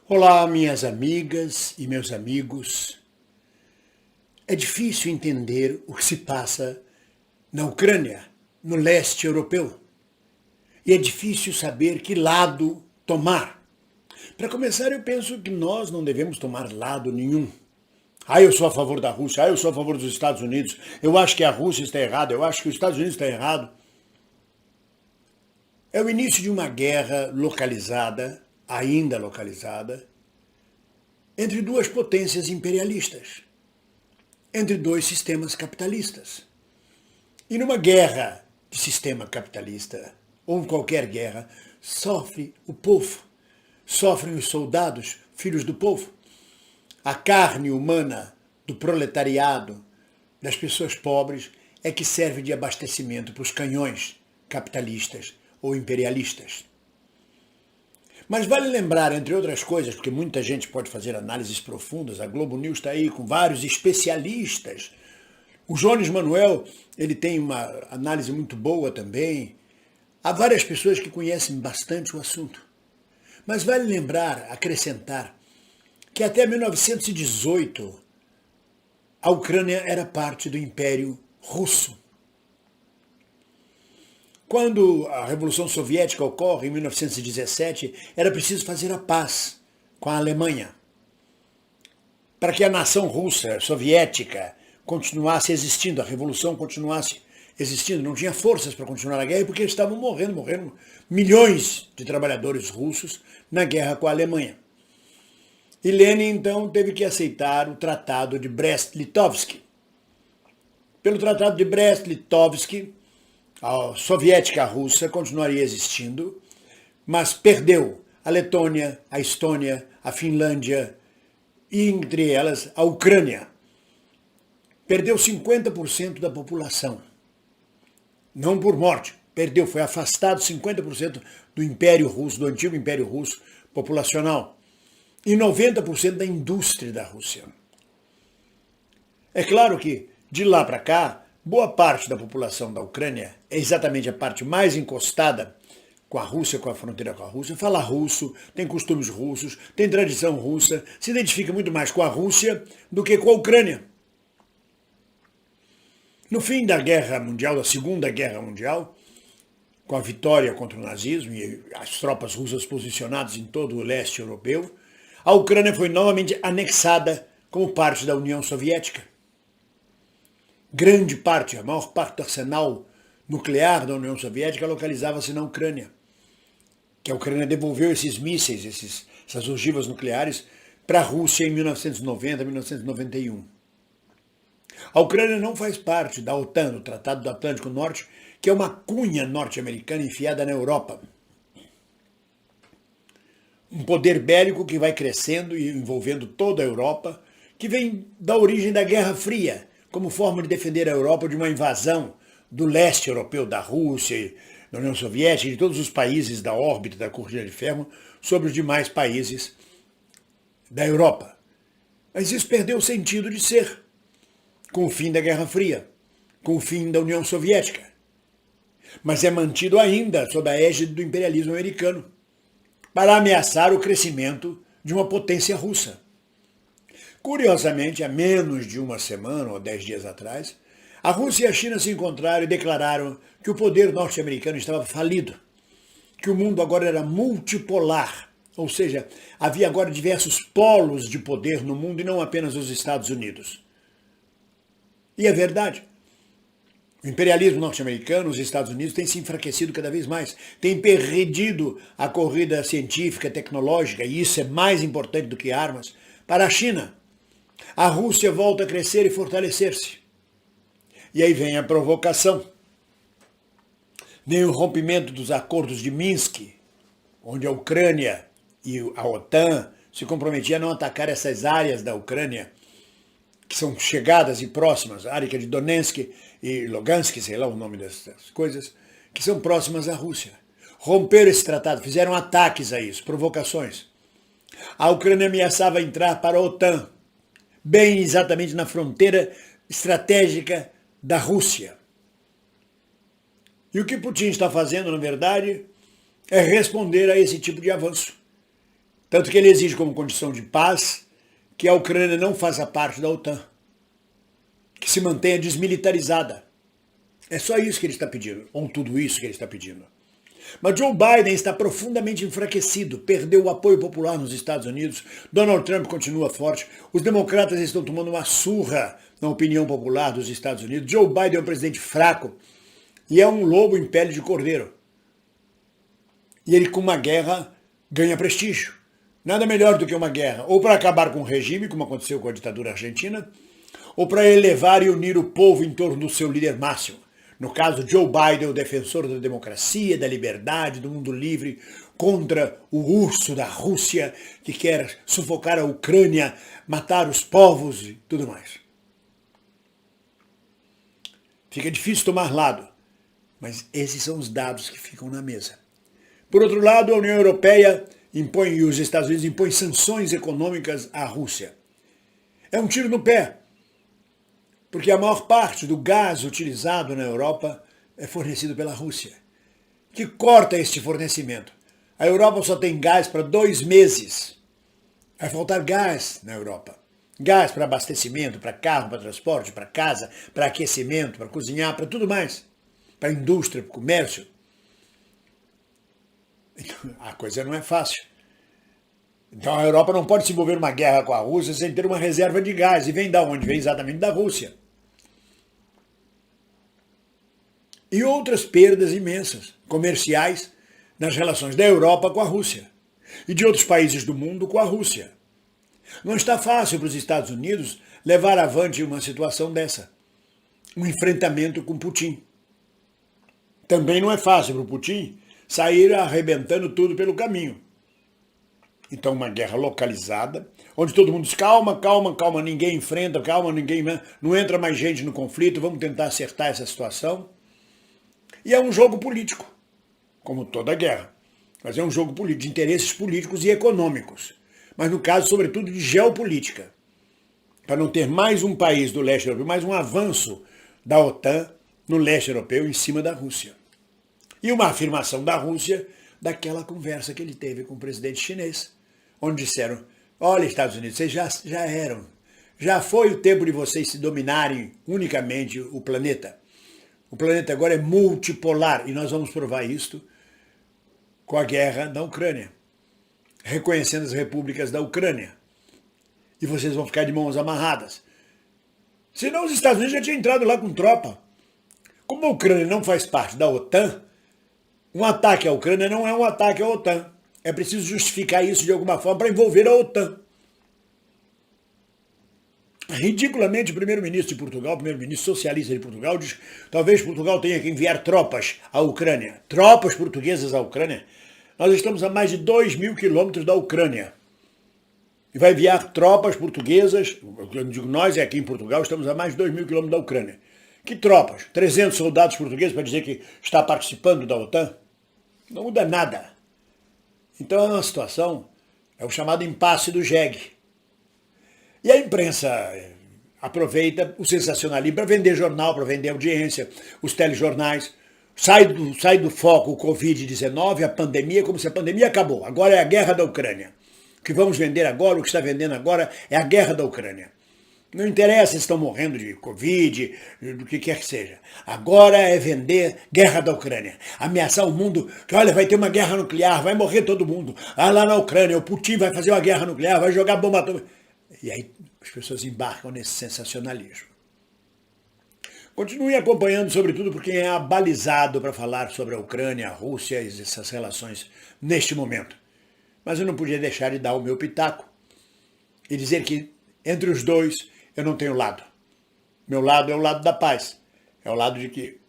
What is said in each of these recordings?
Olá, minhas amigas e meus amigos. É difícil entender o que se passa na Ucrânia, no leste europeu. E é difícil saber que lado tomar. Para começar, eu penso que nós não devemos tomar lado nenhum. Eu sou a favor da Rússia, eu sou a favor dos Estados Unidos, eu acho que a Rússia está errada, eu acho que os Estados Unidos está errado. É o início de uma guerra localizada, ainda localizada, entre duas potências imperialistas, entre dois sistemas capitalistas. E numa guerra de sistema capitalista, ou em qualquer guerra, sofre o povo, sofrem os soldados, filhos do povo. A carne humana do proletariado, das pessoas pobres, é que serve de abastecimento para os canhões capitalistas ou imperialistas. Mas vale lembrar, entre outras coisas, porque muita gente pode fazer análises profundas, a Globo News está aí com vários especialistas. O Jones Manuel, ele tem uma análise muito boa também. Há várias pessoas que conhecem bastante o assunto. Mas vale lembrar, acrescentar, que até 1918 a Ucrânia era parte do Império Russo. Quando a Revolução Soviética ocorre, em 1917, era preciso fazer a paz com a Alemanha, para que a nação russa, soviética, continuasse existindo, a revolução continuasse existindo. Não tinha forças para continuar a guerra, porque eles estavam morrendo milhões de trabalhadores russos na guerra com a Alemanha. E Lenin, então, teve que aceitar o Tratado de Brest-Litovsk. Pelo Tratado de Brest-Litovsk, a soviética russa continuaria existindo, mas perdeu a Letônia, a Estônia, a Finlândia e, entre elas, a Ucrânia. Perdeu 50% da população. Não por morte, perdeu, foi afastado 50% do Império Russo, do antigo Império Russo populacional, e 90% da indústria da Rússia. É claro que, de lá para cá, boa parte da população da Ucrânia é exatamente a parte mais encostada com a Rússia, com a fronteira com a Rússia, fala russo, tem costumes russos, tem tradição russa, se identifica muito mais com a Rússia do que com a Ucrânia. No fim da Guerra Mundial, da Segunda Guerra Mundial, com a vitória contra o nazismo e as tropas russas posicionadas em todo o leste europeu, a Ucrânia foi novamente anexada como parte da União Soviética. Grande parte, a maior parte do arsenal nuclear da União Soviética localizava-se na Ucrânia, que a Ucrânia devolveu esses mísseis, essas ogivas nucleares, para a Rússia em 1990, 1991. A Ucrânia não faz parte da OTAN, do Tratado do Atlântico Norte, que é uma cunha norte-americana enfiada na Europa. Um poder bélico que vai crescendo e envolvendo toda a Europa, que vem da origem da Guerra Fria, como forma de defender a Europa de uma invasão do leste europeu, da Rússia, da União Soviética e de todos os países da órbita da Cortina de Ferro sobre os demais países da Europa. Mas isso perdeu o sentido de ser com o fim da Guerra Fria, com o fim da União Soviética. Mas é mantido ainda sob a égide do imperialismo americano, para ameaçar o crescimento de uma potência russa. Curiosamente, há menos de uma semana ou 10 dias atrás, a Rússia e a China se encontraram e declararam que o poder norte-americano estava falido, que o mundo agora era multipolar, ou seja, havia agora diversos polos de poder no mundo e não apenas os Estados Unidos. E é verdade. O imperialismo norte-americano, os Estados Unidos, têm se enfraquecido cada vez mais, têm perdido a corrida científica, tecnológica, e isso é mais importante do que armas, para a China. A Rússia volta a crescer e fortalecer-se. E aí vem a provocação. Vem o rompimento dos acordos de Minsk, onde a Ucrânia e a OTAN se comprometiam a não atacar essas áreas da Ucrânia, que são chegadas e próximas, a área de Donetsk e Lugansk, sei lá o nome dessas coisas, que são próximas à Rússia. Romperam esse tratado, fizeram ataques a isso, provocações. A Ucrânia ameaçava entrar para a OTAN, bem exatamente na fronteira estratégica da Rússia. E o que Putin está fazendo, na verdade, é responder a esse tipo de avanço. Tanto que ele exige como condição de paz que a Ucrânia não faça parte da OTAN, que se mantenha desmilitarizada. É só isso que ele está pedindo, ou tudo isso que ele está pedindo. Mas Joe Biden está profundamente enfraquecido, perdeu o apoio popular nos Estados Unidos, Donald Trump continua forte, os democratas estão tomando uma surra na opinião popular dos Estados Unidos, Joe Biden é um presidente fraco e é um lobo em pele de cordeiro. E ele com uma guerra ganha prestígio. Nada melhor do que uma guerra, ou para acabar com o regime, como aconteceu com a ditadura argentina, ou para elevar e unir o povo em torno do seu líder máximo. No caso, Joe Biden, o defensor da democracia, da liberdade, do mundo livre, contra o urso da Rússia, que quer sufocar a Ucrânia, matar os povos e tudo mais. Fica difícil tomar lado, mas esses são os dados que ficam na mesa. Por outro lado, a União Europeia impõe, e os Estados Unidos impõem sanções econômicas à Rússia. É um tiro no pé, porque a maior parte do gás utilizado na Europa é fornecido pela Rússia, que corta este fornecimento. A Europa só tem gás para 2 meses. Vai faltar gás na Europa. Gás para abastecimento, para carro, para transporte, para casa, para aquecimento, para cozinhar, para tudo mais. Para indústria, para comércio. A coisa não é fácil. Então a Europa não pode se envolver numa guerra com a Rússia sem ter uma reserva de gás. E vem da onde? Vem exatamente da Rússia. E outras perdas imensas, comerciais, nas relações da Europa com a Rússia. E de outros países do mundo com a Rússia. Não está fácil para os Estados Unidos levar avante uma situação dessa. Um enfrentamento com Putin. Também não é fácil para o Putin sair arrebentando tudo pelo caminho. Então uma guerra localizada, onde todo mundo diz calma, calma, calma, ninguém enfrenta, calma, ninguém, não entra mais gente no conflito, vamos tentar acertar essa situação. E é um jogo político, como toda guerra. Mas é um jogo político, de interesses políticos e econômicos. Mas no caso, sobretudo, de geopolítica. Para não ter mais um país do leste europeu, mais um avanço da OTAN no leste europeu em cima da Rússia. E uma afirmação da Rússia daquela conversa que ele teve com o presidente chinês, onde disseram, olha, Estados Unidos, vocês já eram, já foi o tempo de vocês se dominarem unicamente o planeta. O planeta agora é multipolar e nós vamos provar isto com a guerra da Ucrânia, reconhecendo as repúblicas da Ucrânia. E vocês vão ficar de mãos amarradas. Senão os Estados Unidos já tinham entrado lá com tropa. Como a Ucrânia não faz parte da OTAN, um ataque à Ucrânia não é um ataque à OTAN. É preciso justificar isso de alguma forma para envolver a OTAN. Ridiculamente, o primeiro-ministro de Portugal, o primeiro-ministro socialista de Portugal, diz que talvez Portugal tenha que enviar tropas à Ucrânia. Tropas portuguesas à Ucrânia? Nós estamos a mais de 2.000 quilômetros da Ucrânia. E vai enviar tropas portuguesas, eu digo nós, aqui em Portugal, estamos a mais de 2.000 quilômetros da Ucrânia. Que tropas? 300 soldados portugueses para dizer que está participando da OTAN? Não muda nada. Então é uma situação, é o chamado impasse do jegue. E a imprensa aproveita o sensacionalismo para vender jornal, para vender audiência, os telejornais. Sai do foco o Covid-19, a pandemia, como se a pandemia acabou. Agora é a guerra da Ucrânia. O que vamos vender agora, o que está vendendo agora é a guerra da Ucrânia. Não interessa se estão morrendo de Covid, do que quer que seja. Agora é vender guerra da Ucrânia. Ameaçar o mundo, que olha, vai ter uma guerra nuclear, vai morrer todo mundo. Ah, lá na Ucrânia, o Putin vai fazer uma guerra nuclear, vai jogar bomba atômica. E aí as pessoas embarcam nesse sensacionalismo. Continue acompanhando, sobretudo por quem é abalizado para falar sobre a Ucrânia, a Rússia e essas relações neste momento. Mas eu não podia deixar de dar o meu pitaco e dizer que entre os dois eu não tenho lado. Meu lado é o lado da paz. É o lado de que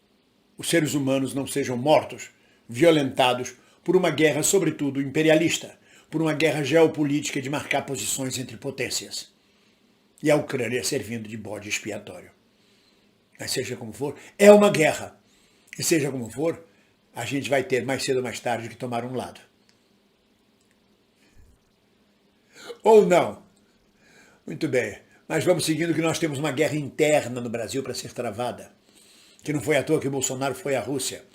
os seres humanos não sejam mortos, violentados por uma guerra, sobretudo imperialista, por uma guerra geopolítica de marcar posições entre potências. E a Ucrânia servindo de bode expiatório. Mas seja como for, é uma guerra. E seja como for, a gente vai ter mais cedo ou mais tarde que tomar um lado. Ou não. Muito bem. Mas vamos seguindo que nós temos uma guerra interna no Brasil para ser travada. Que não foi à toa que o Bolsonaro foi à Rússia.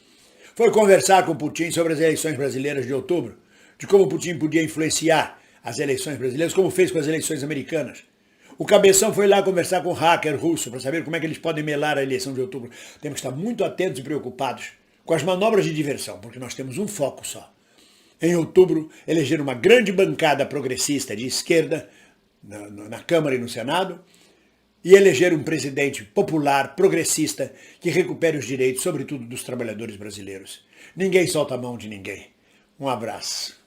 Foi conversar com Putin sobre as eleições brasileiras de outubro, de como Putin podia influenciar as eleições brasileiras, como fez com as eleições americanas. O Cabeção foi lá conversar com o hacker russo para saber como é que eles podem melar a eleição de outubro. Temos que estar muito atentos e preocupados com as manobras de diversão, porque nós temos um foco só. Em outubro, eleger uma grande bancada progressista de esquerda na Câmara e no Senado e eleger um presidente popular, progressista, que recupere os direitos, sobretudo dos trabalhadores brasileiros. Ninguém solta a mão de ninguém. Um abraço.